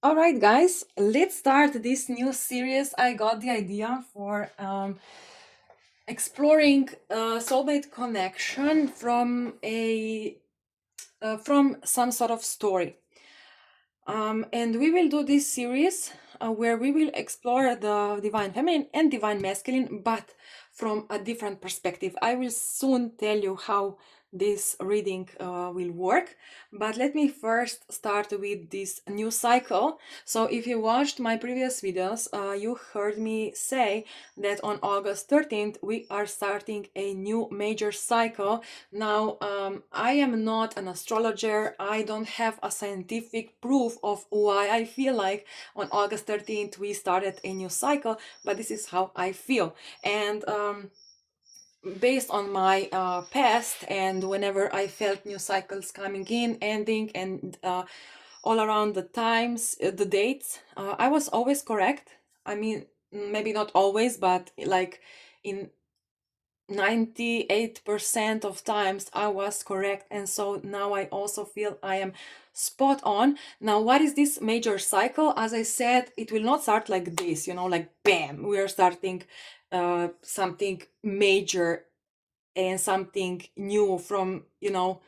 All right, guys, let's start this new series. I got the idea for exploring soulmate connection from some sort of story. And we will do this series where we will explore the divine feminine and divine masculine, but from a different perspective. I will soon tell you how this reading will work, but let me first start with this new cycle. So if you watched my previous videos, you heard me say that on August 13th we are starting a new major cycle. Now, I am not an astrologer. I don't have a scientific proof of why I feel like on August 13th we started a new cycle, but this is how I feel. And based on my past, and whenever I felt new cycles coming in, ending, and all around the times, the dates, I was always correct. I mean, maybe not always, but like in 98% of times I was correct, and so now I also feel I am spot on. Now, what is this major cycle? As I said, it will not start like this, like bam, we are starting something major and something new from now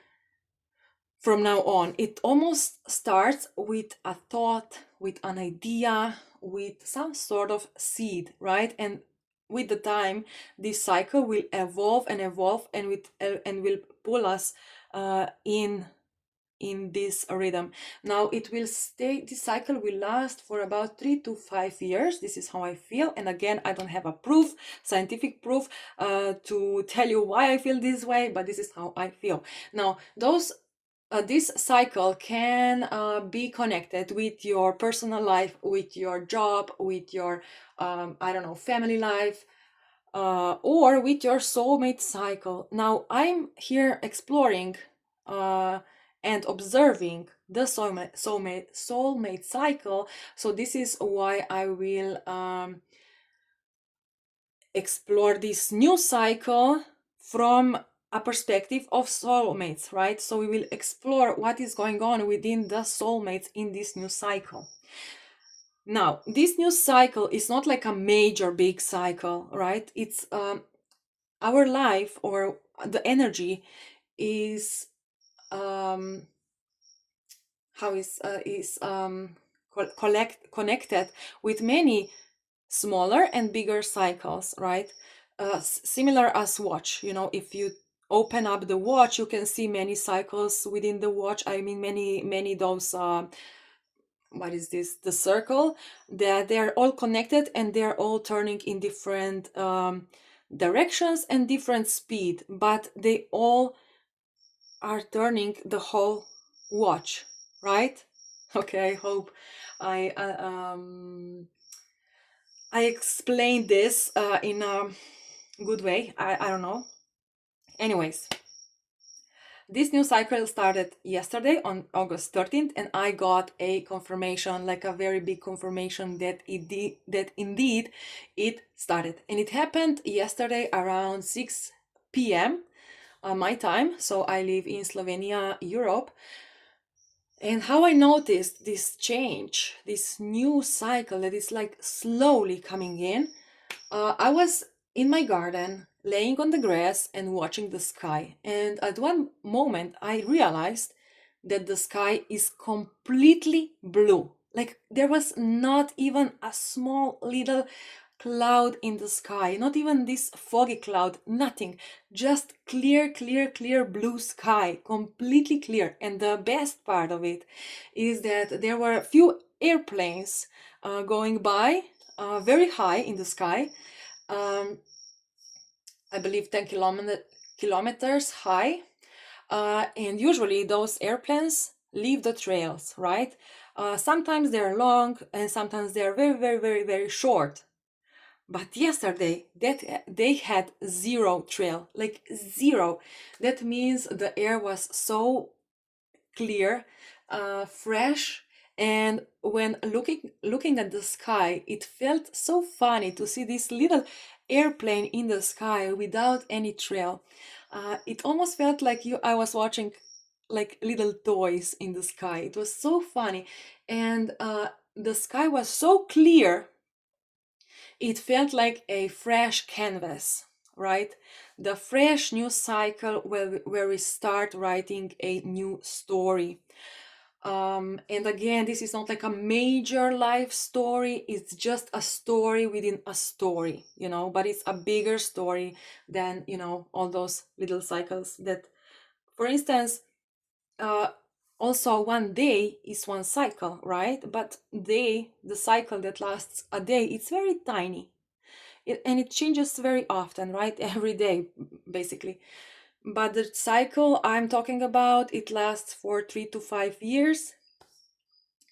on. It almost starts with a thought, with an idea, with some sort of seed, right? And with the time, this cycle will evolve and evolve, and will pull us in this rhythm. Now it will stay, this cycle will last for about 3 to 5 years. This is how I feel, and again, I don't have a proof, scientific proof, to tell you why I feel this way, but this is how I feel. Now this cycle can be connected with your personal life, with your job, with your I don't know, family life, or with your soulmate cycle. Now I'm here exploring and observing the soulmate cycle. So this is why I will explore this new cycle from a perspective of soulmates, right? So we will explore what is going on within the soulmates in this new cycle. Now, this new cycle is not like a major big cycle, right? It's our life, or the energy is how is connected with many smaller and bigger cycles, right? Similar as watch, if you open up the watch, you can see many cycles within the watch. I mean, many those what is this, the circle, that they're all connected and they're all turning in different directions and different speed, but they all are turning the whole watch, right? Okay, I hope I explained this in a good way. I don't know. Anyways, this new cycle started yesterday on August 13th, and I got a confirmation, like a very big confirmation, that indeed it started. And it happened yesterday around 6 p.m. My time. So I live in Slovenia, Europe. And how I noticed this change, this new cycle that is like slowly coming in, I was in my garden, laying on the grass and watching the sky. And at one moment, I realized that the sky is completely blue. Like there was not even a small little cloud in the sky, not even this foggy cloud, nothing. Just clear, clear, clear blue sky, completely clear. And the best part of it is that there were a few airplanes going by very high in the sky. I believe 10 kilometers high. And usually those airplanes leave the trails, right? Sometimes they're long and sometimes they're very, very, very, very short. But yesterday, that they had zero trail, like zero. That means the air was so clear, fresh, and when looking at the sky, it felt so funny to see this little airplane in the sky without any trail. It almost felt like I was watching like little toys in the sky. It was so funny, and the sky was so clear, it felt like a fresh canvas, right? The fresh new cycle where we start writing a new story. And again, this is not like a major life story, it's just a story within a story, you know, but it's a bigger story than, you know, all those little cycles that, for instance, also one day is one cycle, right? But the cycle that lasts a day, it's very tiny. And it changes very often, right? Every day, basically. But the cycle I'm talking about, it lasts for 3 to 5 years,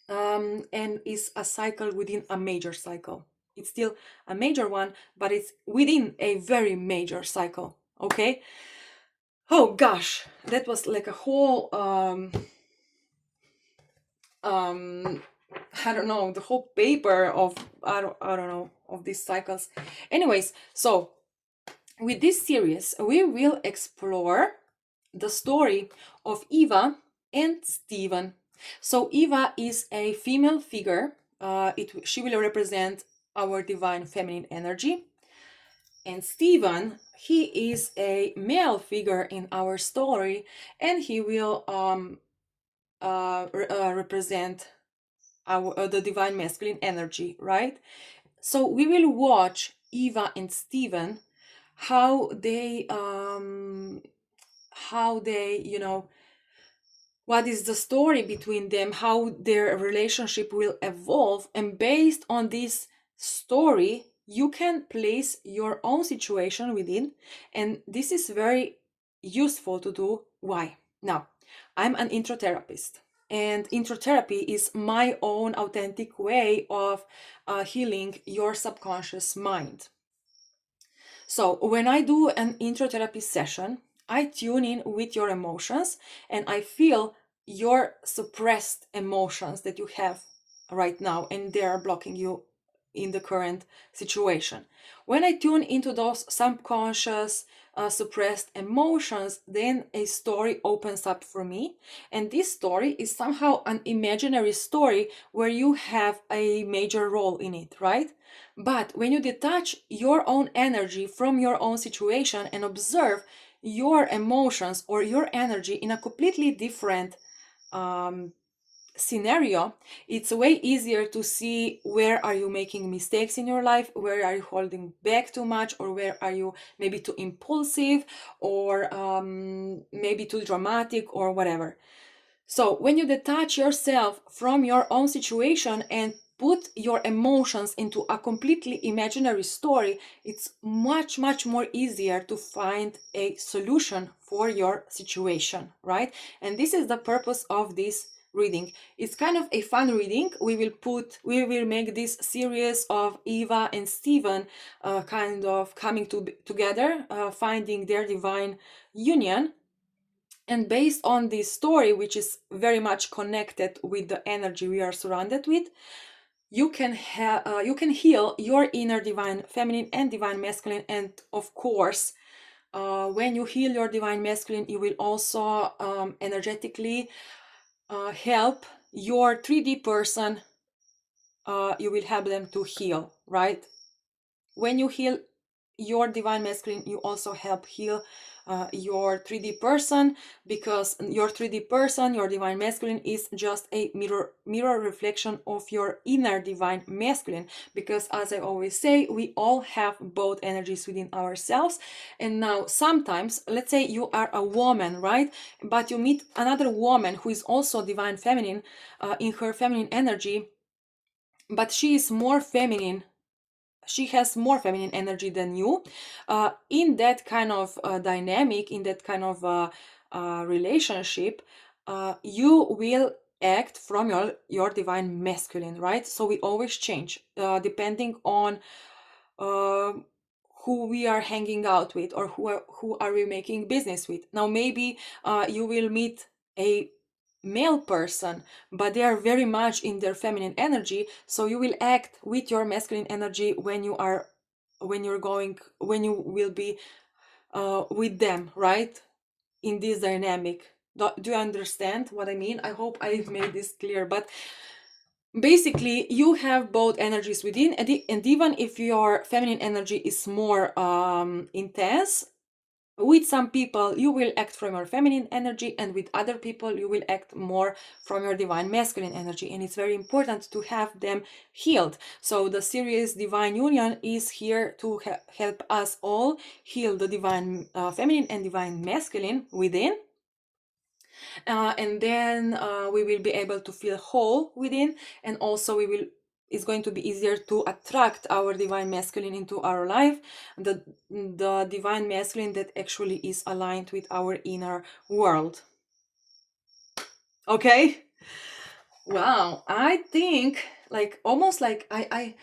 and is a cycle within a major cycle. It's still a major one, but it's within a very major cycle. Okay. Oh gosh, that was like a whole I don't know, the whole paper of I don't know, of these cycles. Anyways, so with this series we will explore the story of Eva and Steven. So Eva is a female figure. She will represent our divine feminine energy. And Steven, he is a male figure in our story, and he will represent the divine masculine energy, right? So we will watch Eva and Steven, how they you know, what is the story between them, how their relationship will evolve, and based on this story you can place your own situation within, and this is very useful to do. Why? Now, I'm an intro therapist, and intro therapy is my own authentic way of healing your subconscious mind. So when I do an intro therapy session, I tune in with your emotions and I feel your suppressed emotions that you have right now, and they are blocking you in the current situation. When I tune into those subconscious suppressed emotions, then a story opens up for me, and this story is somehow an imaginary story where you have a major role in it, right? But when you detach your own energy from your own situation and observe your emotions or your energy in a completely different scenario, it's way easier to see where are you making mistakes in your life, where are you holding back too much, or where are you maybe too impulsive, or maybe too dramatic, or whatever. So when you detach yourself from your own situation and put your emotions into a completely imaginary story, it's much, much more easier to find a solution for your situation, right? And this is the purpose of this reading. It's kind of a fun reading. We will make this series of Eva and Steven kind of coming together, finding their divine union. And based on this story, which is very much connected with the energy we are surrounded with, you can heal your inner divine feminine and divine masculine. And of course, when you heal your divine masculine, you will also energetically help your 3D person. You will help them to heal, right? When you heal your divine masculine, you also help heal your 3D person, because your 3D person, your divine masculine, is just a mirror reflection of your inner divine masculine. Because as I always say, we all have both energies within ourselves. And now sometimes, let's say you are a woman, right? But you meet another woman who is also divine feminine, in her feminine energy, but she is more feminine, she has more feminine energy than you. In that kind of dynamic, in that kind of relationship, you will act from your divine masculine, right? So we always change depending on who we are hanging out with, or who are we making business with. Now maybe you will meet a male person, but they are very much in their feminine energy, so you will act with your masculine energy when you will be with them, right? In this dynamic. Do you understand what I mean? I hope I've made this clear. But basically you have both energies within, and even if your feminine energy is more intense, with some people you will act from your feminine energy, and with other people you will act more from your divine masculine energy, and it's very important to have them healed. So the series Divine Union is here to help us all heal the divine feminine and divine masculine within, and then we will be able to feel whole within, and also it's going to be easier to attract our divine masculine into our life, the divine masculine that actually is aligned with our inner world. Okay, wow, I think like almost like I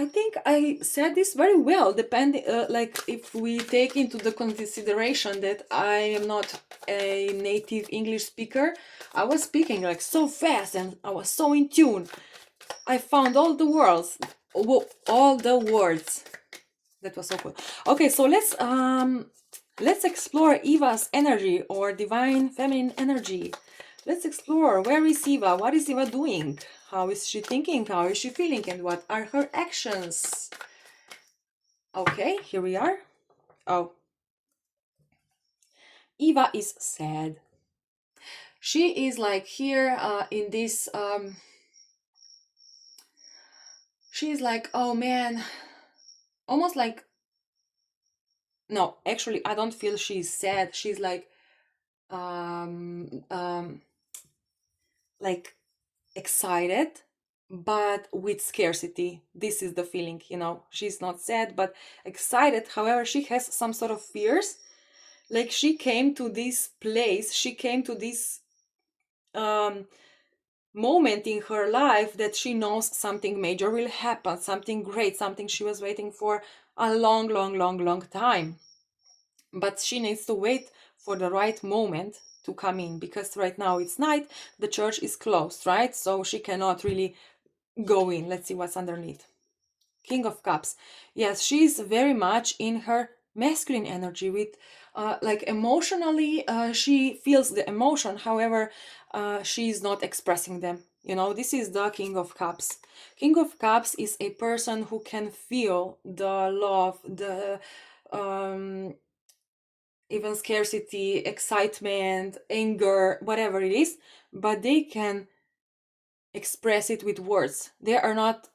think I said this very well, depending, like if we take into the consideration that I am not a native English speaker. I was speaking like so fast and I was so in tune. I found all the words, all the words. That was so cool. Okay, so let's explore Eva's energy, or divine feminine energy. Let's explore, where is Eva? What is Eva doing? How is she thinking? How is she feeling? And what are her actions? Okay, here we are. Oh, Eva is sad. She is like here in this, she's like, oh man, almost like, no, actually, I don't feel she's sad. She's um, um, like excited, but with scarcity. This is the feeling, you know. She's not sad, but excited. However, she has some sort of fears. Like she came to this place, she came to this um, moment in her life that she knows something major will happen, something great, something she was waiting for a long, long, long, long time. But she needs to wait for the right moment to come in, because right now it's night, the church is closed, right? So she cannot really go in. Let's see what's underneath. King of Cups. Yes, she's very much in her masculine energy, with like emotionally she feels the emotion. However, she's not expressing them. You know, this is the King of Cups. King of Cups is a person who can feel the love, the even scarcity, excitement, anger, whatever it is, but they can express it with words. They are not,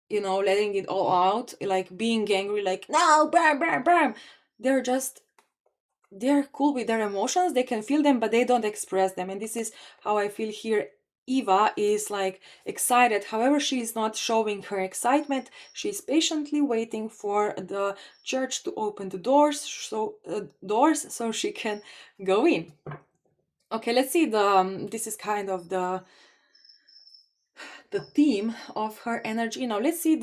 you know, letting it all out, like being angry, like, no, bam, bam, bam. They're just, they're cool with their emotions. They can feel them, but they don't express them. And this is how I feel here. Eva is like excited. However, she is not showing her excitement. She's patiently waiting for the church to open the doors, so she can go in. Okay, let's see the this is kind of the theme of her energy. Now let's see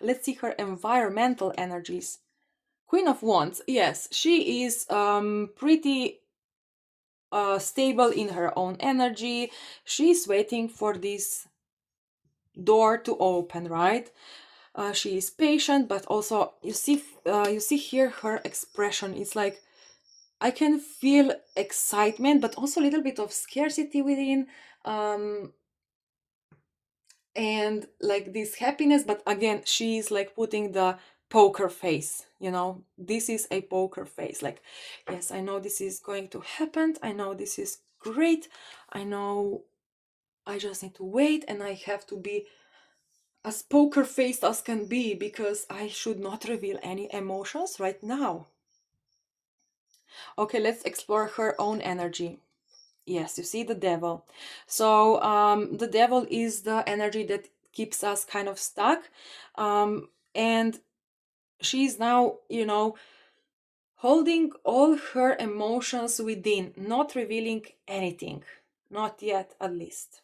let's see her environmental energies. Queen of Wands. Yes, she is pretty stable in her own energy. She's waiting for this door to open, right? She is patient, but also you see here her expression. It's like I can feel excitement, but also a little bit of scarcity within. And like this happiness, but again she's like putting the poker face, you know. This is a poker face, like, yes, I know this is going to happen, I know this is great, I know I just need to wait, and I have to be as poker faced as can be, because I should not reveal any emotions right now. Okay, let's explore her own energy. Yes, you see the devil. So the devil is the energy that keeps us kind of stuck. And she's now, you know, holding all her emotions within, not revealing anything. Not yet, at least.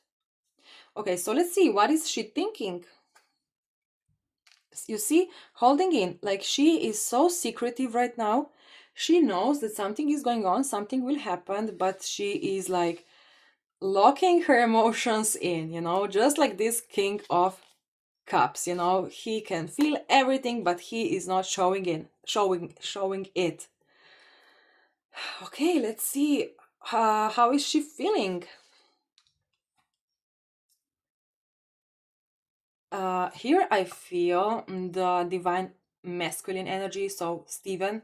Okay, so let's see, what is she thinking? You see, holding in, like she is so secretive right now. She knows that something is going on, something will happen, but she is like locking her emotions in, you know, just like this King of Cups, you know. He can feel everything, but he is not showing it. Okay, let's see, how is she feeling? here I feel the divine masculine energy. So Steven,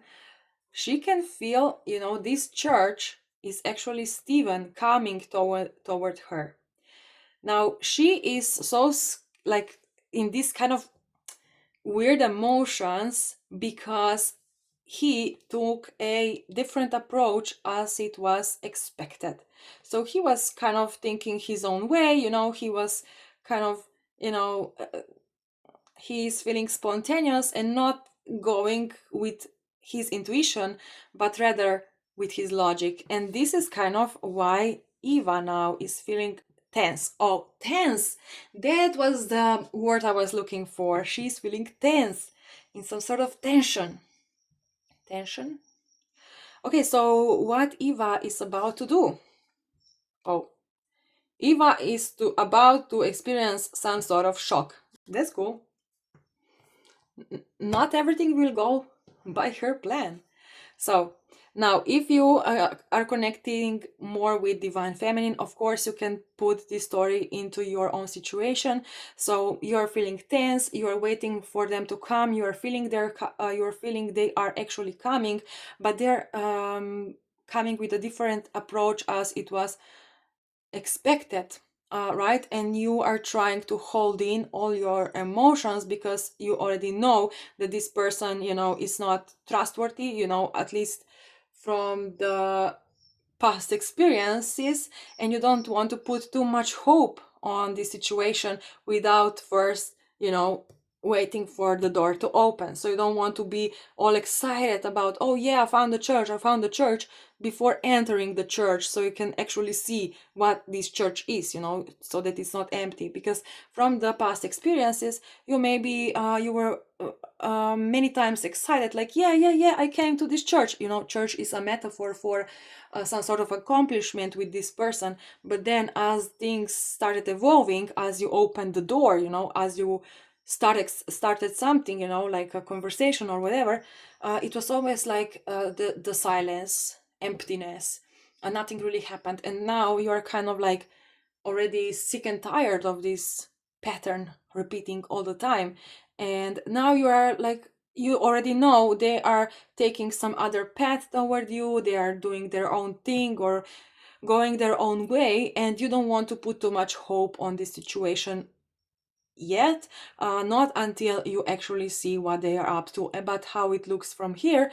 she can feel, you know, this church is actually Steven coming toward her. Now she is so like in this kind of weird emotions because he took a different approach as it was expected. So he was kind of thinking his own way, you know, he was kind of, you know, he's feeling spontaneous and not going with his intuition, but rather with his logic. And this is kind of why Eva now is feeling tense. Oh, tense! That was the word I was looking for. She's feeling tense, in some sort of tension. Tension? Okay, so what Eva is about to do? Oh, Eva is about to experience some sort of shock. That's cool. Not everything will go by her plan. So now, if you are connecting more with divine feminine, of course you can put this story into your own situation. So you are feeling tense, you are waiting for them to come, you are feeling they are actually coming, but they're coming with a different approach as it was expected. Right, and you are trying to hold in all your emotions because you already know that this person, you know, is not trustworthy, you know, at least from the past experiences, and you don't want to put too much hope on this situation without first, you know, waiting for the door to open. So you don't want to be all excited about, oh yeah, I found the church, before entering the church, so you can actually see what this church is, you know, so that it's not empty. Because from the past experiences, you maybe you were many times excited, like yeah, I came to this church, you know. Church is a metaphor for some sort of accomplishment with this person. But then as things started evolving, as you opened the door, you know, as you started something, you know, like a conversation or whatever, it was always like the silence, emptiness, and nothing really happened. And now you're kind of like already sick and tired of this pattern repeating all the time. And now you are like, you already know they are taking some other path toward you, they are doing their own thing or going their own way, and you don't want to put too much hope on this situation yet, not until you actually see what they are up to. But how it looks from here,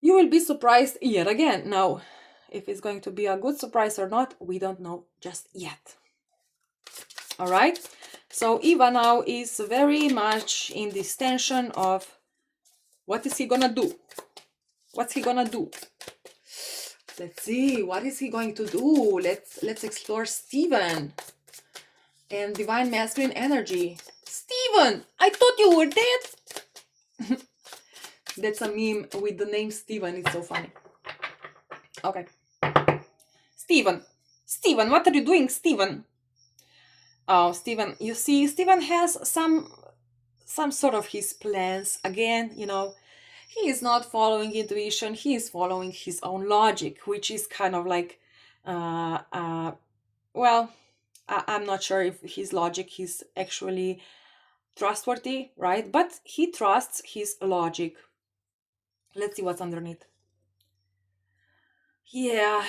you will be surprised yet again. Now, if it's going to be a good surprise or not, we don't know just yet. All right, so Eva now is very much in this tension of what is he gonna do? What's he gonna do? Let's see, what is he going to do? Let's explore Steven and divine masculine energy. Steven, I thought you were dead. That's a meme with the name Steven. It's so funny. Okay. Steven, what are you doing, Steven? Oh, Steven, you see, Steven has some sort of his plans. Again, you know, he is not following intuition, he is following his own logic, which is kind of like, well, I'm not sure if his logic is actually trustworthy, right? But he trusts his logic. Let's see what's underneath. Yeah,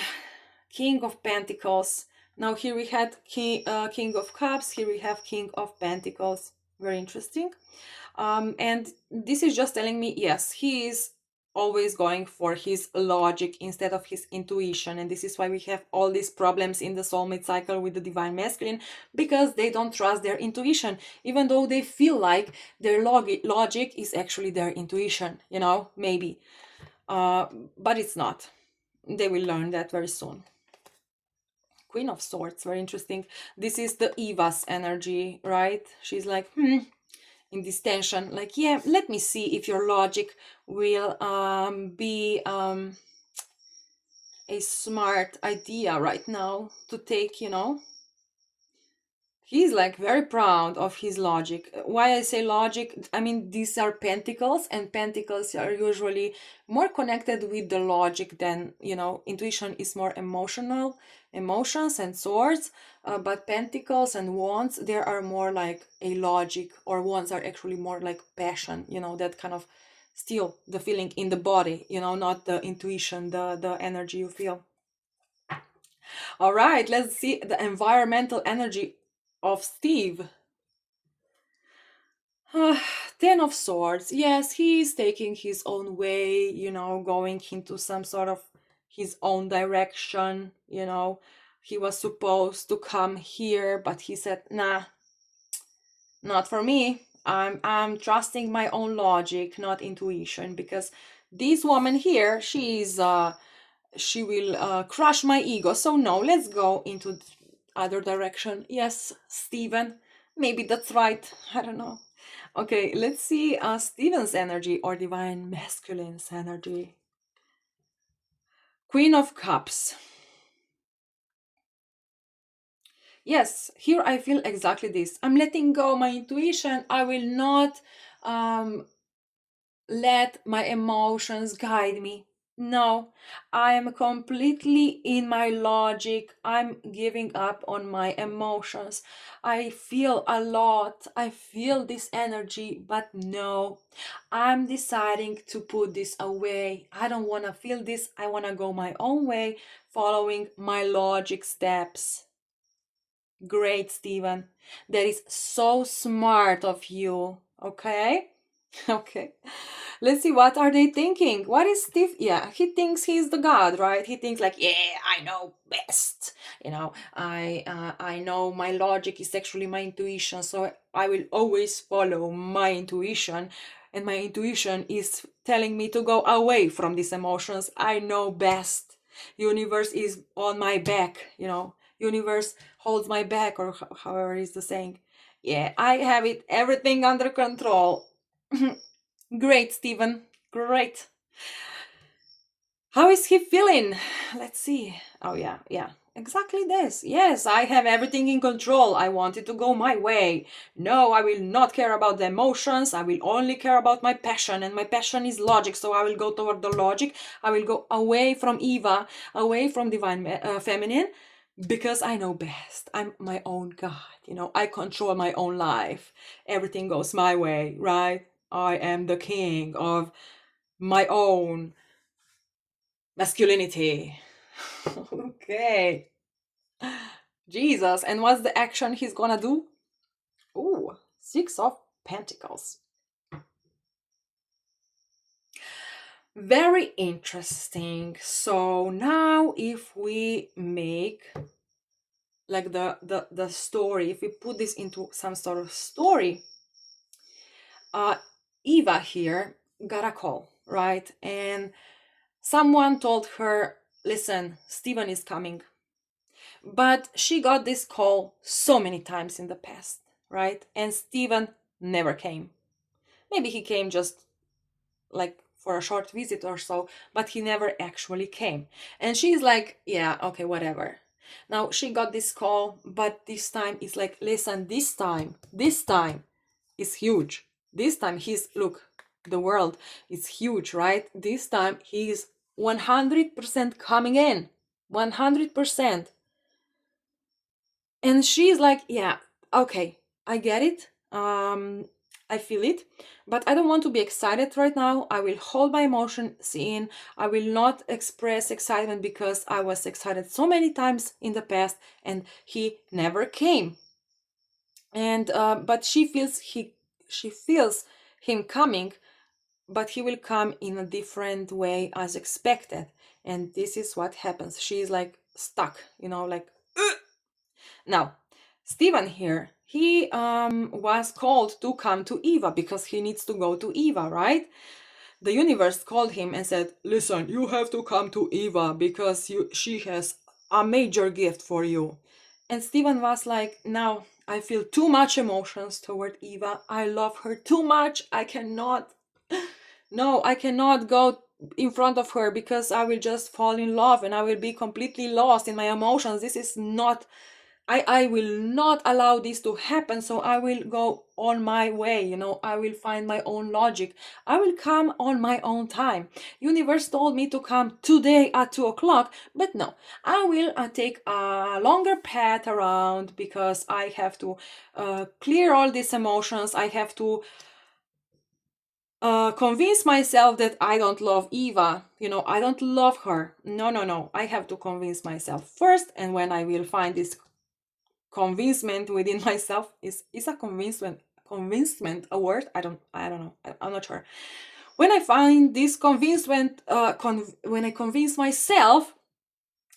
King of Pentacles. Now here we had King of Cups, here we have King of Pentacles. Very interesting. And this is just telling me, yes, he is always going for his logic instead of his intuition. And this is why we have all these problems in the soulmate cycle with the divine masculine, because they don't trust their intuition, even though they feel like their logic is actually their intuition, you know, maybe. But it's not. They will learn that very soon. Queen of Swords, very interesting. This is the Eva's energy, right? She's like, in this tension, like, yeah, let me see if your logic will be a smart idea right now to take, you know. He's like very proud of his logic. Why I say logic, I mean, these are pentacles, and pentacles are usually more connected with the logic than, you know, intuition is more emotional, emotions and swords, but pentacles and wands, there are more like a logic, or wands are actually more like passion, you know, that kind of still the feeling in the body, you know, not the intuition, the energy you feel. All right, let's see the environmental energy of Steve. 10 of Swords. Yes, he's taking his own way, you know, going into some sort of his own direction, you know. He was supposed to come here, but he said, nah, not for me. I'm trusting my own logic, not intuition, because this woman here, she will crush my ego. So no, let's go into the other direction. Yes, Steven, maybe that's right. I don't know. Okay, let's see Steven's energy, or divine masculine's energy. Queen of Cups. Yes, here I feel exactly this. I'm letting go my intuition. I will not let my emotions guide me. No, I am completely in my logic. I'm giving up on my emotions. I feel a lot. I feel this energy, but no, I'm deciding to put this away. I don't want to feel this. I want to go my own way, following my logic steps. Great, Steven. That is so smart of you. Okay? Okay. Let's see, what are they thinking? What is Steve? Yeah, he thinks he's the god, right? He thinks like, yeah, I know best. You know, I know my logic is actually my intuition, so I will always follow my intuition. And my intuition is telling me to go away from these emotions. I know best. Universe is on my back, you know. Universe holds my back, or however is the saying. Yeah, I have it everything under control. Great, Steven. Great. How is he feeling? Let's see. Oh, yeah. Exactly this. Yes, I have everything in control. I want it to go my way. No, I will not care about the emotions. I will only care about my passion. And my passion is logic. So I will go toward the logic. I will go away from Eva, away from divine feminine, because I know best. I'm my own god. You know, I control my own life. Everything goes my way, right? I am the king of my own masculinity. Okay. Jesus. And what's the action he's gonna do? Ooh, 6 of Pentacles. Very interesting. So now if we make like the story, if we put this into some sort of story, Eva here got a call, right? And someone told her, listen, Steven is coming. But she got this call so many times in the past, right? And Steven never came. Maybe he came just like for a short visit or so, but he never actually came. And she's like, yeah, okay, whatever. Now she got this call, but this time it's like, listen, this time is huge. This time look, the world is huge, right? This time he's 100% coming in. 100%. And she's like, yeah, okay, I get it. I feel it, but I don't want to be excited right now. I will hold my emotions in. I will not express excitement because I was excited so many times in the past and he never came. And but she feels him coming, but he will come in a different way as expected. And this is what happens. She's like stuck, you know, like ugh! Now, Steven here, he was called to come to Eva because he needs to go to Eva, right? The universe called him and said, listen, you have to come to Eva because she has a major gift for you. And Steven was like, no, I feel too much emotions toward Eva. I love her too much. I cannot go in front of her because I will just fall in love and I will be completely lost in my emotions. This is not I will not allow this to happen, so I will go on my way, you know, I will find my own logic. I will come on my own time. Universe told me to come today at 2 o'clock, but no, I will take a longer path around because I have to clear all these emotions. I have to convince myself that I don't love Eva. You know, I don't love her. No. I have to convince myself first, and when I will find this convincement within myself, is a convincement a word? I don't know. I'm not sure. When I find this convincement, when I convince myself,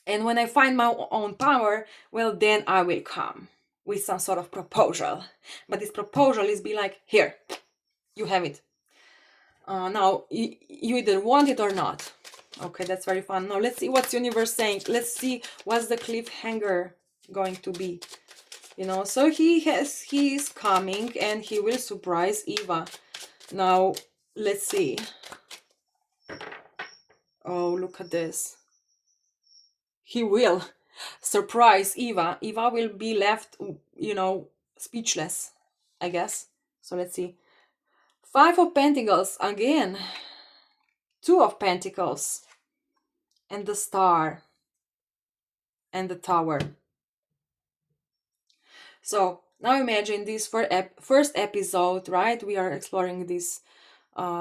and when I find my own power, well, then I will come with some sort of proposal. But this proposal is be like, here, you have it. Now you either want it or not. Okay, that's very fun. Now let's see what's universe saying. Let's see what's the cliffhanger going to be. You know, so he is coming and he will surprise Eva. Now let's see. Oh, look at this. He will surprise Eva. Eva will be left, you know, speechless, I guess. So let's see. 5 of Pentacles again. 2 of Pentacles. And the Star. And the Tower. So now imagine this first episode, right? We are exploring this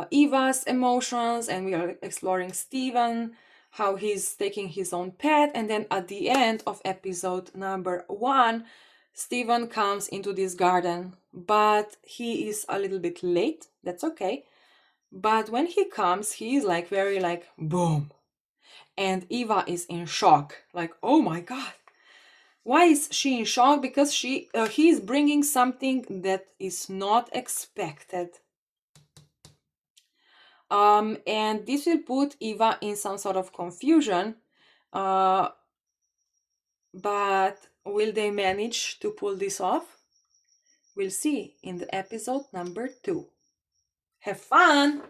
Eva's emotions, and we are exploring Steven, how he's taking his own path. And then at the end of episode number 1, Steven comes into this garden, but he is a little bit late. That's okay. But when he comes, he is like very like boom. And Eva is in shock, like, oh my God. Why is she in shock? Because he is bringing something that is not expected. And this will put Eva in some sort of confusion. But will they manage to pull this off? We'll see in the episode number 2. Have fun!